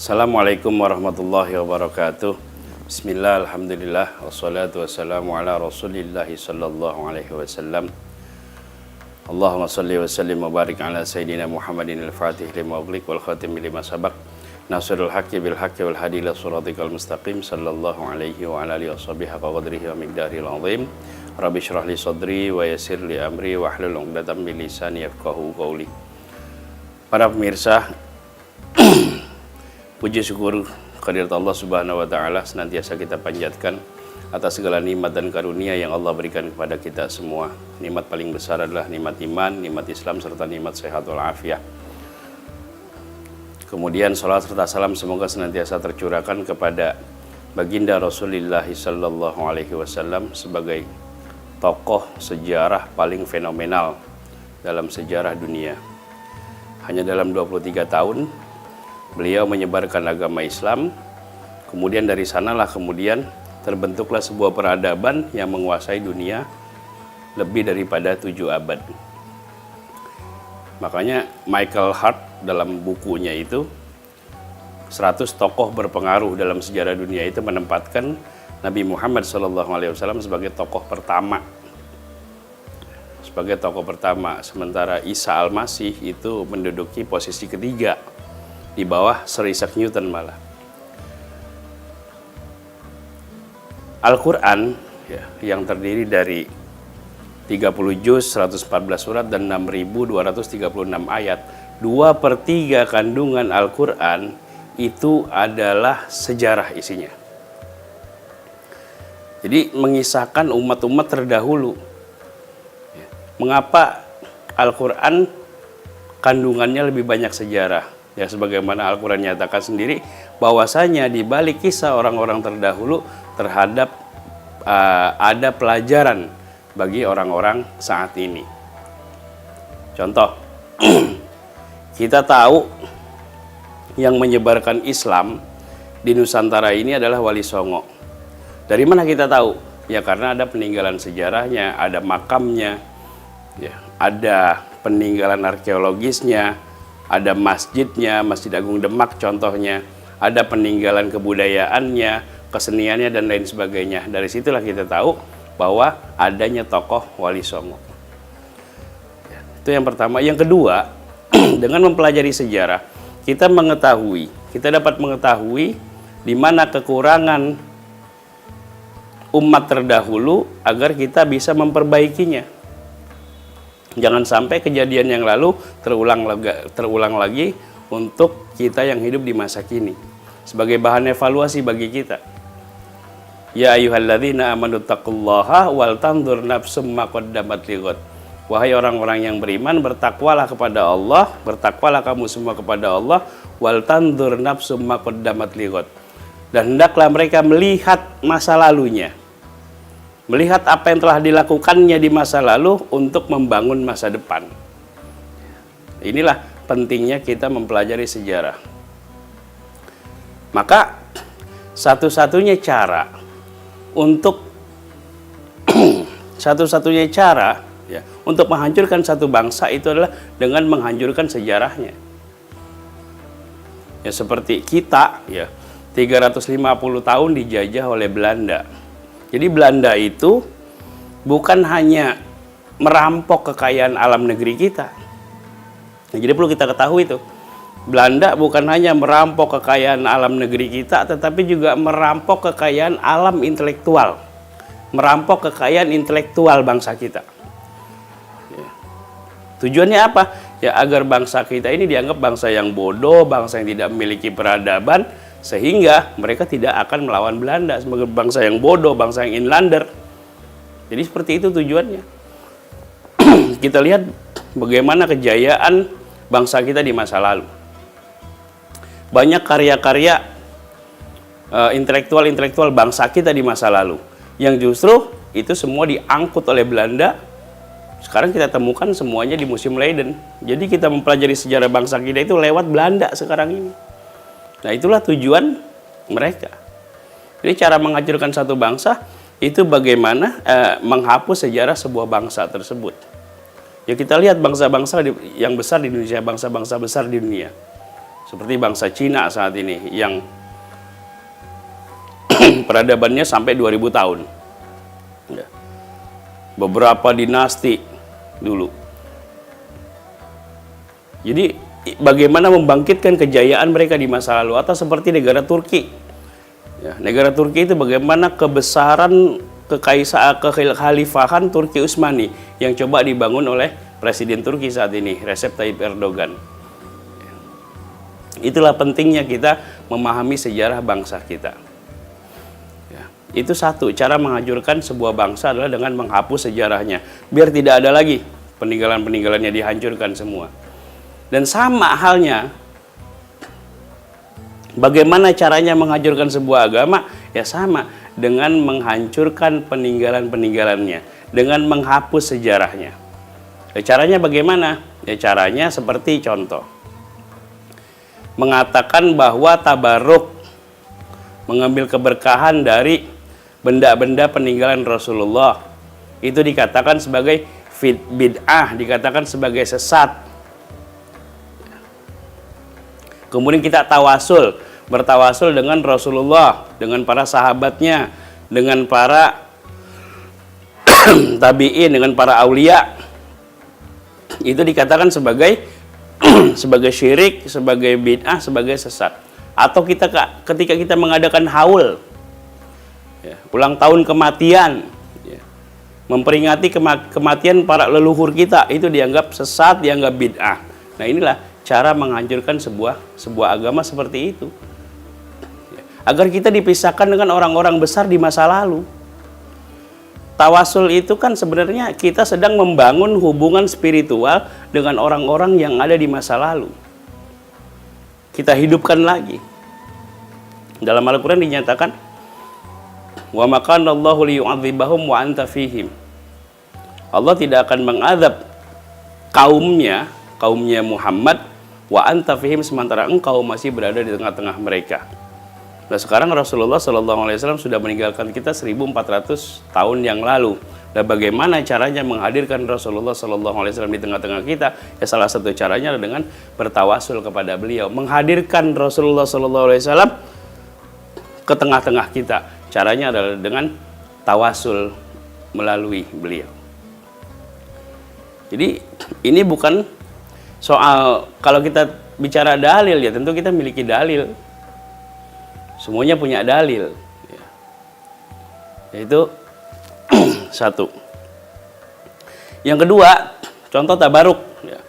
Assalamualaikum warahmatullahi wabarakatuh. Bismillah, alhamdulillah, wassalatu wassalamu ala rasulillahi sallallahu alaihi wasallam. Allahumma salli wa sallim wa barik ala sayyidina Muhammadin al-fatih lima ughliq wal khatim lima sabaq nasrul haqqi bil haqqi wal hadi ila siratikal mustaqim sallallahu alaihi wa ala alihi washabihi haqqa qadrihi wa miqdaril azim. Rabbi shrah li sadri wa yassir li amri wa hlul 'uqdatam min lisani yafqahu qawli. Para pemirsa, puji syukur kehadirat Allah Subhanahu wa taala senantiasa kita panjatkan atas segala nikmat dan karunia yang Allah berikan kepada kita semua. Nikmat paling besar adalah nikmat iman, nikmat Islam serta nikmat sehat wal afiah. Kemudian salat serta salam semoga senantiasa tercurahkan kepada baginda Rasulullah sallallahu alaihi wasallam sebagai tokoh sejarah paling fenomenal dalam sejarah dunia. Hanya dalam 23 tahun beliau menyebarkan agama Islam, kemudian dari sanalah kemudian terbentuklah sebuah peradaban yang menguasai dunia lebih daripada 7 abad. Makanya Michael Hart dalam bukunya itu 100 tokoh berpengaruh dalam sejarah dunia itu menempatkan Nabi Muhammad SAW sebagai tokoh pertama. Sebagai tokoh pertama, sementara Isa Al-Masih itu menduduki posisi ketiga, di bawah Sir Isaac Newton malah. Al-Quran yang terdiri dari 30 juz, 114 surat, dan 6.236 ayat, 2/3 kandungan Al-Quran itu adalah sejarah isinya. Jadi mengisahkan umat-umat terdahulu. Mengapa Al-Quran kandungannya lebih banyak sejarah? Ya, sebagaimana Al-Quran nyatakan sendiri bahwasanya di balik kisah orang-orang terdahulu terhadap ada pelajaran bagi orang-orang saat ini. Contoh, kita tahu yang menyebarkan Islam di Nusantara ini adalah Wali Songo. Dari mana kita tahu? Ya karena ada peninggalan sejarahnya, ada makamnya, ya, ada peninggalan arkeologisnya, ada masjidnya, Masjid Agung Demak contohnya, ada peninggalan kebudayaannya, keseniannya, dan lain sebagainya. Dari situlah kita tahu bahwa adanya tokoh Wali Songo. Ya, itu yang pertama. Yang kedua, dengan mempelajari sejarah, kita dapat mengetahui di mana kekurangan umat terdahulu agar kita bisa memperbaikinya. Jangan sampai kejadian yang lalu terulang lagi untuk kita yang hidup di masa kini. Sebagai bahan evaluasi bagi kita. Ya ayyuhalladzina amanu taqullaha wal tanzur nafsum ma qaddamat lighad. Wahai orang-orang yang beriman, bertakwalah kepada Allah, bertakwalah kamu semua kepada Allah, wal tanzur nafsum ma qaddamat lighad. Dan hendaklah mereka melihat masa lalunya. Melihat apa yang telah dilakukannya di masa lalu untuk membangun masa depan. Inilah pentingnya kita mempelajari sejarah. Maka satu-satunya cara untuk menghancurkan satu bangsa itu adalah dengan menghancurkan sejarahnya. Ya seperti kita, ya 350 tahun dijajah oleh Belanda. Jadi Belanda itu bukan hanya merampok kekayaan alam negeri kita. Nah, jadi perlu kita ketahui itu. Belanda bukan hanya merampok kekayaan alam negeri kita, tetapi juga merampok kekayaan alam intelektual. Merampok kekayaan intelektual bangsa kita. Ya. Tujuannya apa? Ya agar bangsa kita ini dianggap bangsa yang bodoh, bangsa yang tidak memiliki peradaban, sehingga mereka tidak akan melawan Belanda sebagai bangsa yang bodoh, bangsa yang inlander. Jadi seperti itu tujuannya. Kita lihat bagaimana kejayaan bangsa kita di masa lalu. Banyak karya-karya intelektual bangsa kita di masa lalu yang justru itu semua diangkut oleh Belanda. Sekarang kita temukan semuanya di Museum Leiden. Jadi kita mempelajari sejarah bangsa kita itu lewat Belanda sekarang ini. Nah itulah tujuan mereka. Jadi cara menghancurkan satu bangsa itu bagaimana menghapus sejarah sebuah bangsa tersebut. Ya kita lihat bangsa-bangsa yang besar di Indonesia, bangsa-bangsa besar di dunia. Seperti bangsa Cina saat ini yang peradabannya sampai 2000 tahun. Ya. Beberapa dinasti dulu. Jadi bagaimana membangkitkan kejayaan mereka di masa lalu, atau seperti negara Turki. Ya, negara Turki itu bagaimana kebesaran kekhalifahan Turki Utsmani yang coba dibangun oleh Presiden Turki saat ini, Recep Tayyip Erdogan. Itulah pentingnya kita memahami sejarah bangsa kita. Ya, itu satu, cara menghancurkan sebuah bangsa adalah dengan menghapus sejarahnya, biar tidak ada lagi peninggalan-peninggalannya, dihancurkan semua. Dan sama halnya, bagaimana caranya menghancurkan sebuah agama? Ya sama, dengan menghancurkan peninggalan-peninggalannya, dengan menghapus sejarahnya. Ya, caranya bagaimana? Ya caranya seperti contoh, mengatakan bahwa tabaruk, mengambil keberkahan dari benda-benda peninggalan Rasulullah, itu dikatakan sebagai bid'ah, dikatakan sebagai sesat. Kemudian kita tawasul, bertawasul dengan Rasulullah, dengan para sahabatnya, dengan para tabi'in, dengan para aulia, itu dikatakan sebagai sebagai syirik, sebagai bid'ah, sebagai sesat. Atau kita ketika kita mengadakan haul, ya, ulang tahun kematian, ya, memperingati kematian para leluhur kita, itu dianggap sesat, dianggap bid'ah. Nah inilah cara menghancurkan sebuah agama seperti itu, ya, agar kita dipisahkan dengan orang-orang besar di masa lalu. Tawasul itu kan sebenarnya kita sedang membangun hubungan spiritual dengan orang-orang yang ada di masa lalu. Kita hidupkan lagi. Dalam Al-Quran dinyatakan, wa makanallahu liyu'adzibahum wa anta fihim. Allah tidak akan mengadab kaumnya Muhammad, wa anta fihim, sementara engkau masih berada di tengah-tengah mereka. Nah sekarang Rasulullah SAW sudah meninggalkan kita 1400 tahun yang lalu. Dan bagaimana caranya menghadirkan Rasulullah SAW di tengah-tengah kita? Ya salah satu caranya adalah dengan bertawasul kepada beliau, menghadirkan Rasulullah SAW ke tengah-tengah kita. Caranya adalah dengan tawasul melalui beliau. Jadi ini bukan soal, kalau kita bicara dalil, ya tentu kita miliki dalil. Semuanya punya dalil, ya. Yaitu satu. Yang kedua, contoh tabaruk, ya.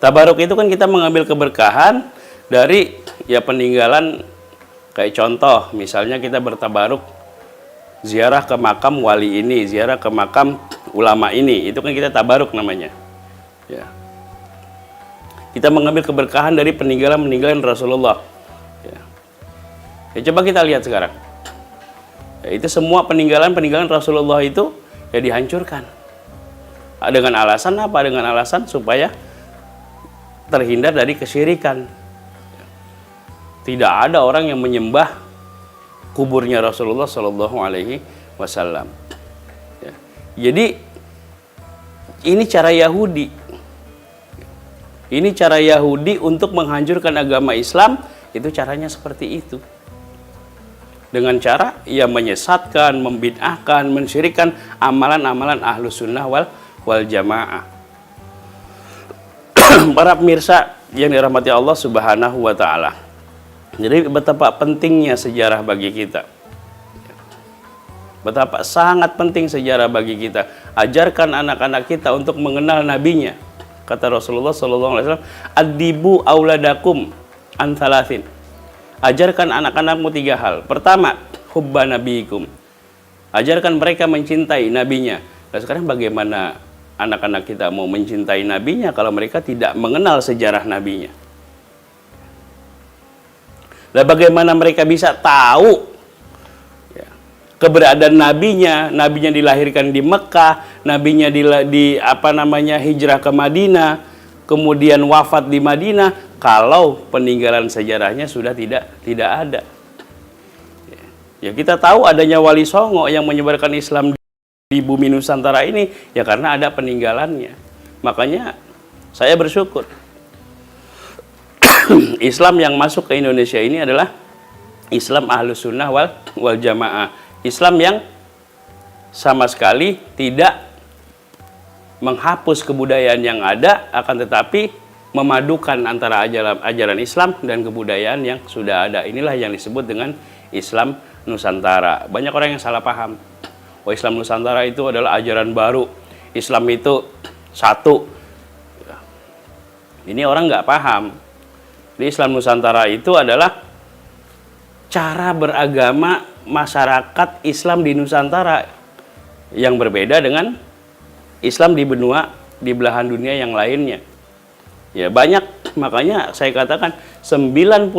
Tabaruk itu kan kita mengambil keberkahan dari ya peninggalan, kayak contoh misalnya kita bertabaruk ziarah ke makam wali ini, ziarah ke makam ulama ini, itu kan kita tabaruk namanya, ya. Kita mengambil keberkahan dari peninggalan Rasulullah. Ya, coba kita lihat sekarang. Ya, itu semua peninggalan Rasulullah itu ya dihancurkan. Dengan alasan apa? Dengan alasan supaya terhindar dari kesyirikan. Tidak ada orang yang menyembah kuburnya Rasulullah Shallallahu Alaihi Wasallam. Ya. Jadi ini cara Yahudi. Ini cara Yahudi untuk menghancurkan agama Islam. Itu caranya seperti itu. Dengan cara ia menyesatkan, membid'ahkan, mensyirikkan amalan-amalan ahlus sunnah wal jamaah. Para pemirsa yang dirahmati Allah Subhanahu wa ta'ala, jadi betapa pentingnya sejarah bagi kita, betapa sangat penting sejarah bagi kita. Ajarkan anak-anak kita untuk mengenal nabinya. Kata Rasulullah SAW, adibu auladakum an thalathin. Ajarkan anak-anakmu 3 hal. Pertama, hubba nabiikum. Ajarkan mereka mencintai nabinya. Nah, sekarang bagaimana anak-anak kita mau mencintai nabinya kalau mereka tidak mengenal sejarah nabinya? Nah, bagaimana mereka bisa tahu ya, keberadaan nabinya? Nabinya dilahirkan di Mekah, nabinya hijrah ke Madinah, kemudian wafat di Madinah, kalau peninggalan sejarahnya sudah tidak ada. Ya kita tahu adanya Wali Songo yang menyebarkan Islam di bumi Nusantara ini ya karena ada peninggalannya. Makanya saya bersyukur Islam yang masuk ke Indonesia ini adalah Islam Ahlus Sunnah wal Jamaah. Islam yang sama sekali tidak menghapus kebudayaan yang ada, akan tetapi memadukan antara ajaran Islam dan kebudayaan yang sudah ada. Inilah yang disebut dengan Islam Nusantara. Banyak orang yang salah paham. Oh, Islam Nusantara itu adalah ajaran baru. Islam itu satu. Ini orang nggak paham. Di Islam Nusantara itu adalah cara beragama masyarakat Islam di Nusantara yang berbeda dengan Islam di belahan dunia yang lainnya. Ya, banyak, makanya saya katakan 90%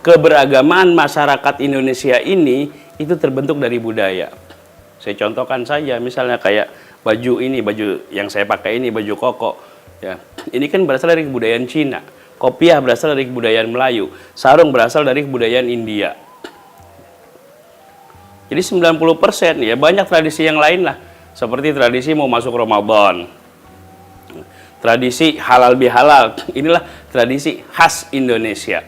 keberagamaan masyarakat Indonesia ini itu terbentuk dari budaya. Saya contohkan saja, misalnya kayak baju ini, baju yang saya pakai ini, baju koko. Ya, ini kan berasal dari kebudayaan Cina. Kopiah berasal dari kebudayaan Melayu. Sarung berasal dari kebudayaan India. Jadi 90% ya, banyak tradisi yang lain lah. Seperti tradisi mau masuk Ramadan. Tradisi halal bihalal. Inilah tradisi khas Indonesia.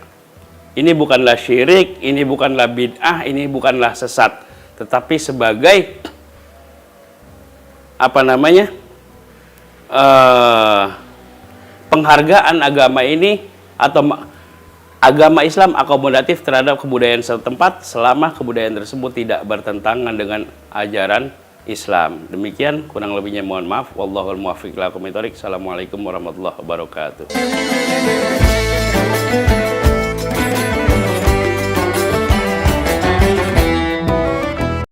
Ini bukanlah syirik, ini bukanlah bid'ah, ini bukanlah sesat. Tetapi sebagai penghargaan agama ini atau agama Islam akomodatif terhadap kebudayaan setempat selama kebudayaan tersebut tidak bertentangan dengan ajaran Islam. Demikian, kurang lebihnya mohon maaf. Wallahul muwaffiq ila aqwamit thoriq. Assalamualaikum warahmatullahi wabarakatuh.